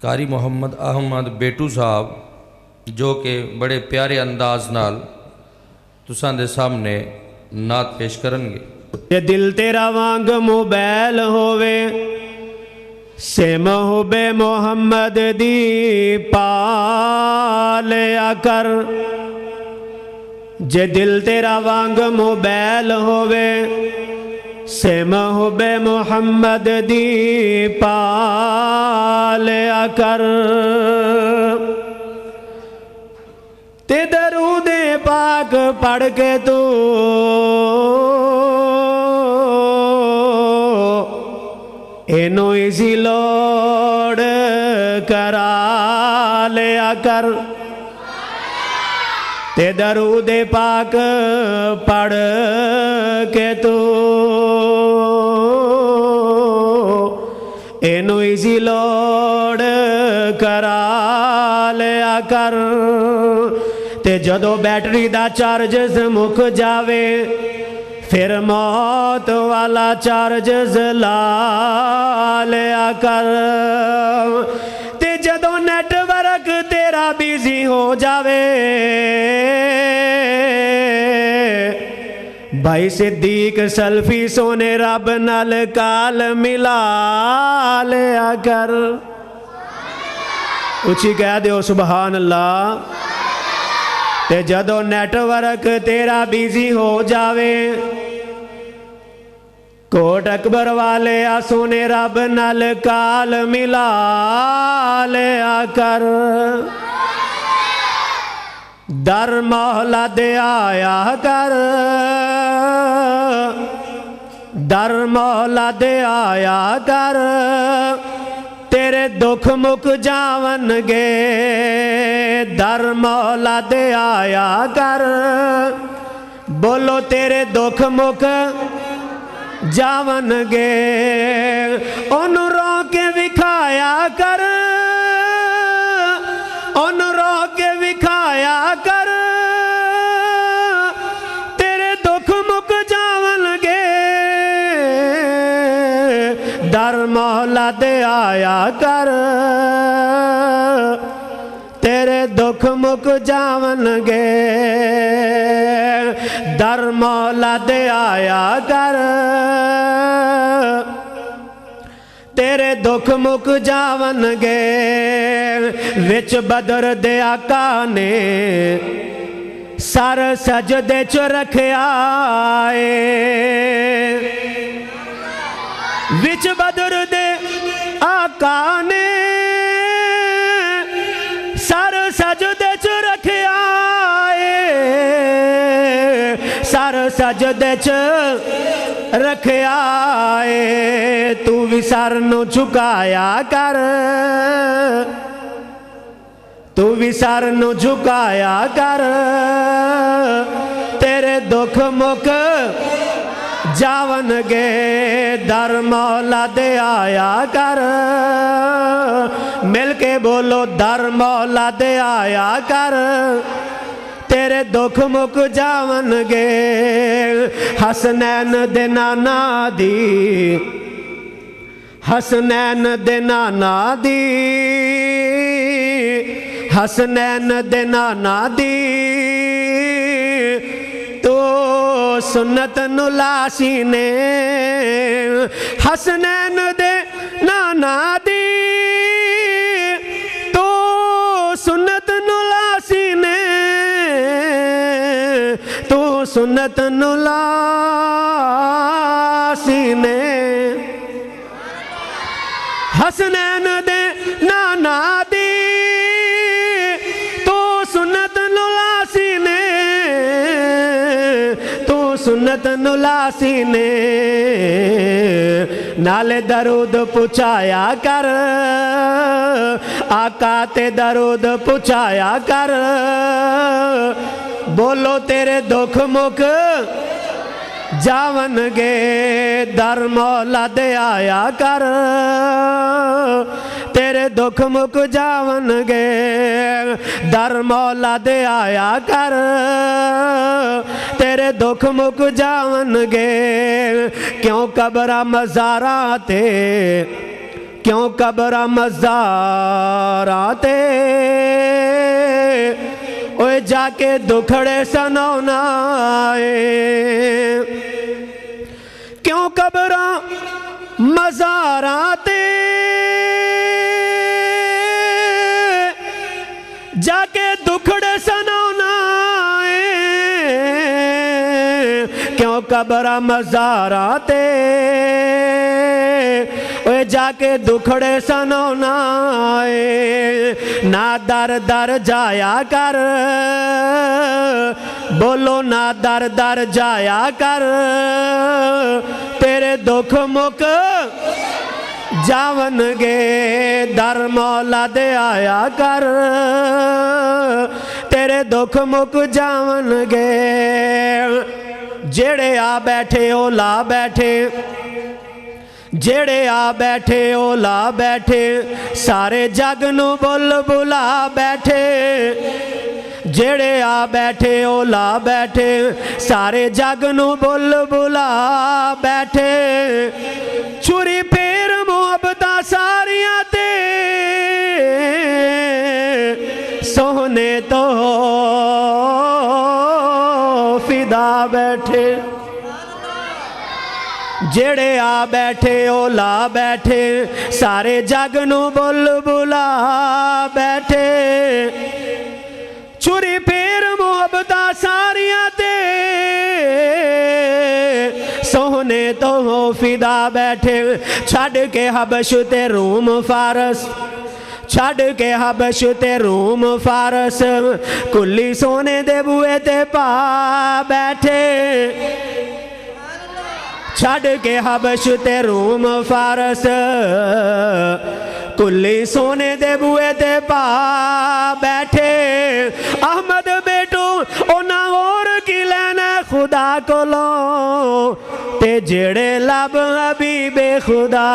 कारी मुहम्मद अहमद बेटू साहब जो कि बड़े प्यारे अंदाज नाल तुसां दे सामने नात पेश करनगे। ते दिल तेरा वांग मोबाइल होवे सिम होबे मोहम्मद दी पालिया कर। जे दिल तेरा वांग मोबाइल होवे सिम होबे मोहम्मद दी पालिया कर। ते दरूद पाक पढ़ के तू इनो इसी लोड करा लिया कर। ते दरूद पाक पढ़ के तू इनो इसी लोड करा लिया कर। ते जदों बैटरी दा चार्ज मुक जावे फिर मौत वाला चार्ज ला लिया कर। ते जदों नेटवर्क तेरा बिजी हो जावे भाई सिद्दीक सल्फी सोने रब नाल काल मिला लिया कर। उची कह दो सुभान अल्लाह। ते जदों नेटवर्क तेरा बिजी हो जावे कोट अकबर वाले आ सोने रब नाल काल मिला लिया कर। दर मौला दे आया कर दर मौला दे आया कर। तेरे दुख मुक जावनगे दर मौला दे आया कर। बोलो तेरे दुख मुक जावनगे ओनू रो के विखाया कर ओनू रो के विखाया कर। तेरे दुख मुक जावनगे दर मौला दे आया कर। तेरे दुख मुक जावनगे दर मौला दे आया कर। तेरे दुख मुक जावनगे विच बदर दे आका ने सर सजदे च रखिया विच बदर दे आका ने सर सजदे च रखिया सर सजदे च रखिया तू भी सर नू झुकाया कर तू भी सर नू झुकाया कर। तेरे दुख मुक जावनगे दर मौला दे आया कर। मिल के बोलो दर मौला दे आया कर। तेरे दुख मुक जावनगे हसनैन दे नाना दी हसनैन दे नाना दी हसनैन दे नाना दी। तो सुन्नत नुलासी ने हसनैन दे नाना दी। तो सुन्नत नुलासी ने तो सुन्नत नुलासी ने हसनैन दे नाना दी। तो सुन्नत नुलासी ने तो सुन्नत नुलासी ने नाले दरूद पुछाया कर आका ते दरूद पुछाया कर। बोलो तेरे दुख मुक जावनगे दर मौला दे आया कर। तेरे दुख मुक जावनगे दर मौला दे आया कर। तेरे दुख मुक जावनगे क्यों कबरा मज़ारा ते क्यों कब्र मज़ारां ते ओए जाके दुखड़े सनौना है। क्यों कब्र मज़ारां ते जाके दुखड़े सनौना है। क्यों कब्र मज़ारां ते ओए जाके दुखड़े सनौना है। ना दर दर जाया कर, बोलो ना दर दर जाया कर, तेरे दुख मुक जावनगे। दर मौला दे आया कर, तेरे दुख मुक जावनगे। जेड़े आ बैठे ओ ला बैठे, जेड़े आ बैठे ओ ला बैठे, सारे जग नू बुल बुला बैठे। जेड़े आ बैठे ओ ला बैठे, सारे जग नू बुल बुला बैठे। छुरी फेर मुहब्बतां सारियां ते सोहने तो फिदा बैठे। जेड़े आ बैठे ओ ला बैठे, सारे जग नू बुल बुला बैठे। छुरी फेर मुहब्बतां सारियां ते सोहने तो हो फिदा बैठे। छड़ के हबश ते रूम फारस, छड़ के हबश ते रूम फारस, कुल्ली सोने दे बुए ते पा बैठे। छड़ के हबश ते रूम फारस, कुल्ली सोने दे बुए ते पा बैठे। अहमद बेटू ओना और की लेना खुदा कोलो, ते जेड़े लब हबीबे खुदा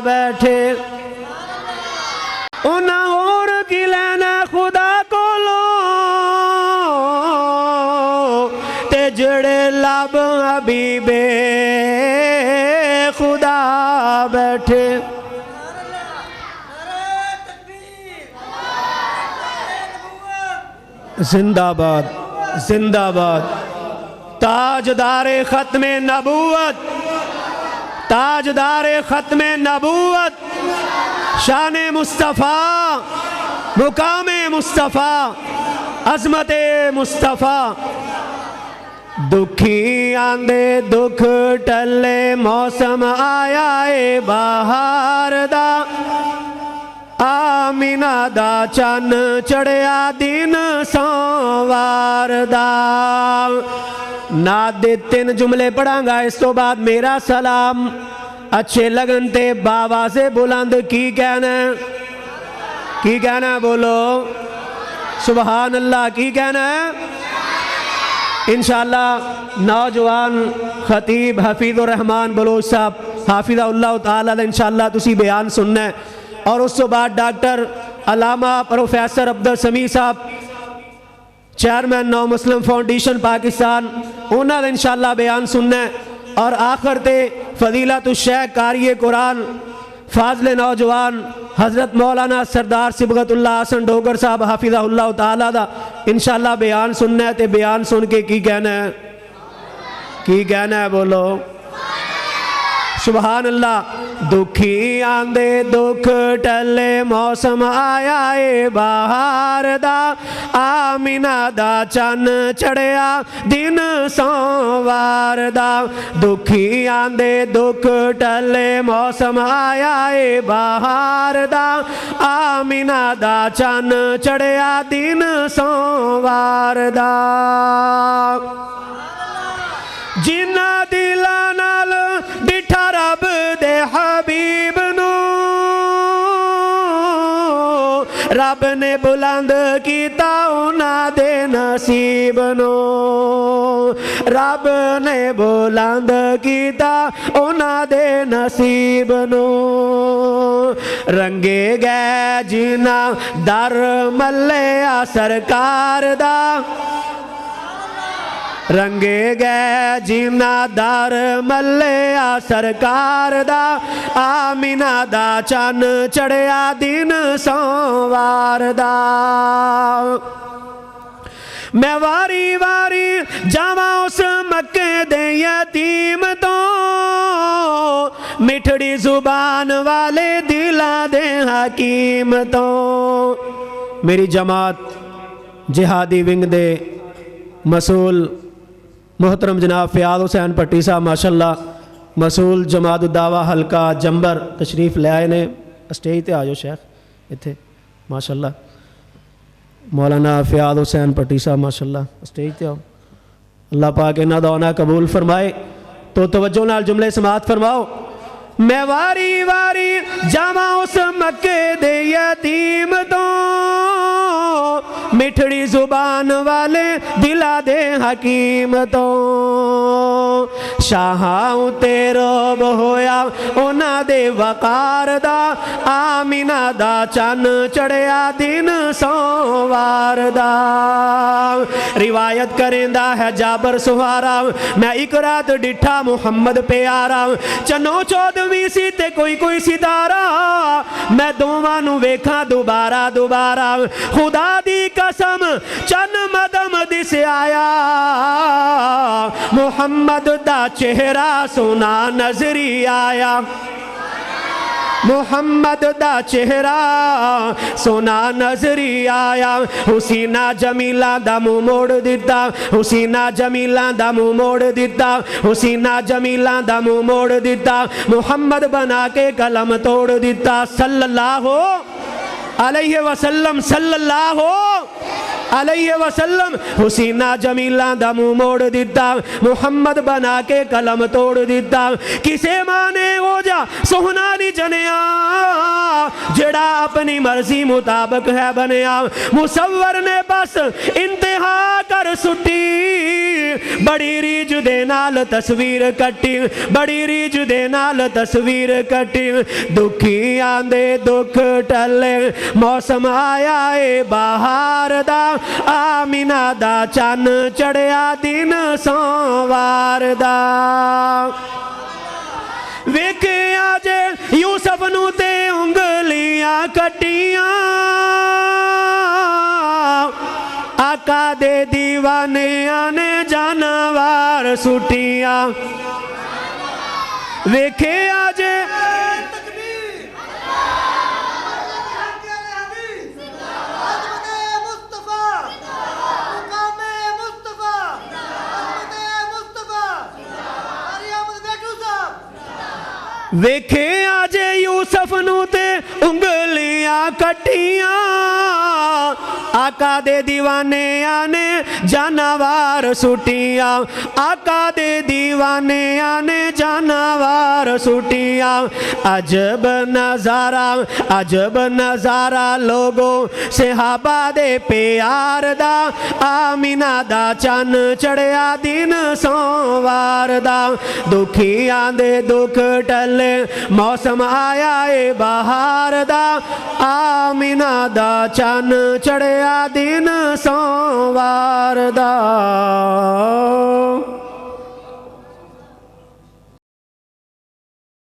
बैठे। ओना और की लेना खुदा कोलो, ते जेड़े लब हबीबे खुदा बैठे। जिंदाबाद जिंदाबाद। ताजदारे खत्मे नबूवत, ताजदारे खत्मे नबूवत, शाने मुस्तफ़ा, मुकामे मुस्तफ़ा, अज़मते मुस्तफ़ा। दुखी आंदे दुख टले, मौसम आया ए बहार दा। आमीना दा चन चढ़िया दिन सोमवार दा। नात दे 3 जुमले पढ़ांगा, इस तो बाद मेरा सलाम। अच्छे लगन ते बाबा से बुलंद की कहना, की कहना बोलो सुबहान अल्लाह। की कहना इंशाअल्लाह नौजवान खतीब हफीज़ुर रहमान बलोच साहब हाफिज़हुल्लाह ताला इंशाअल्लाह तुसी बयान सुनना है। और उस तो बाद डॉक्टर अलामा प्रोफेसर अब्दुल समी साहब चेयरमैन नौ मुस्लिम फाउंडेशन पाकिस्तान, उन्होंने इंशाअल्लाह बयान सुनना है। और आखिर ते फजीलतुल शेख कारी कुरान फाज़िल नौजवान हज़रत मौलाना सरदार सिबगतुल्लाह हसन डोगर साहब हाफिज़हुल्लाह ताला दा इंशाअल्लाह बयान सुनना है। तो बयान सुन के की कहना है, की कहना है बोलो सुबहान अल्लाह। दुखी आंदे दुख टले, मौसम आया ए बहार दा। आमीना दा चन चढ़िया दिन सोमवार दा। दुखी आंदे दुख टले, मौसम आया ए बहार दा। आमीना दा चन चढ़िया दिन सोमवार दा। जिन्ना दिला नाल डिठा रब दे हबीब नू, रब ने बुलंद किता उन्हां दे नसीब नू। रब ने बुलंद किता उन्हां दे नसीब नू। रंगे गए जिन्ना दर मल्ले आ सरकार दा। रंगे गए जीना दर मल्लिया सरकार दा आमीना दा चन चढ़िया दिन सोमवार दा। मैं वारी वारी जावा उस मक्के दे यतीम तो मिठड़ी जुबान वाले दिला दे हकीम तो। मेरी जमात जिहादी विंग दे मसूल मोहतरम जनाब फ़याद हुसैन भट्टी साहब माशाल्लाह मसूल जमात दावा हल्का जंबर तशरीफ़ ले आए ने। स्टेज ते आ जाओ शेख इत्थे माशाल्लाह। मौलाना फ़याद हुसैन भट्टी साहब माशाल्लाह स्टेज ते आओ। अल्लाह पाक इन्हां दा औना कबूल फरमाए। तो तवज्जो नाल जुमले समात फरमाओ। मैं वारी वारी जावा उस मक्के दे यतीम तो मिठड़ी जुबान वाले दिला दे हकीम तो। शाहां ते रोब होया उन्हां दे वकार दा आमीना दा चन चढ़िया दिन सोमवार दा। रिवायत करेंदा है जाबर सुहारा मैं एक रात डिठा मुहम्मद प्यारा चनो चौदवी सी ते कोई कोई सितारा मैं दोवां नू वेखां दोबारा दोबारा खुदा दी कसम चन मदम दिस आया मुहम्मद दा चेहरा सोना नजरी आया। मुहम्मद दा चेहरा सोना नजरी आया। हुसीना जमीला दा मुंह मोड़ दिता हुसीना जमीला दा मुंह मोड़ दिता हुसीना जमीला दा मुंह मोड़ दिता। मुहम्मद बना के कलम तोड़ दिता सल्लल्लाहु अलैहि वसल्लम सल्लल्लाहु अलैहि वसल्लम। हुसीना जमीला दा मुंह मोड़ दिता मुहम्मद बना के कलम तोड़ दिता। किसे माने हो जा सोहना नहीं जनिया जेड़ा अपनी मर्जी मुताबिक है बनया। मुसव्वर ने बस इंतहा कर सुटी बड़ी रीज दे नाल तस्वीर कटी बड़ी रीज दे नाल तस्वीर कटी। दुखी आंदे दुख टले मौसम आया ए बहार दा आमीना दा चन चढ़िया दिन सोमवार दा। वेखिया जे यूसुफ नू ते उंगलियां कटियां आका दे दीवानिया ने जानवर सुटिया। वेखिया जे वेखे आजे यूसुफ नू ते उंगलियां कटियां आका दे दीवाने आने जानवर सुटिया आका दे दीवाने आने जानवर सुटिया। अजब नजारा लोगो सहाबा दे प्यार दा आमीना दा चन चढ़िया दिन सोमवार दा। दुखी आंदे दुख टले मौसम आया ए बहार दा आमीना दा चन चढ़िया दिन सोमवार दा।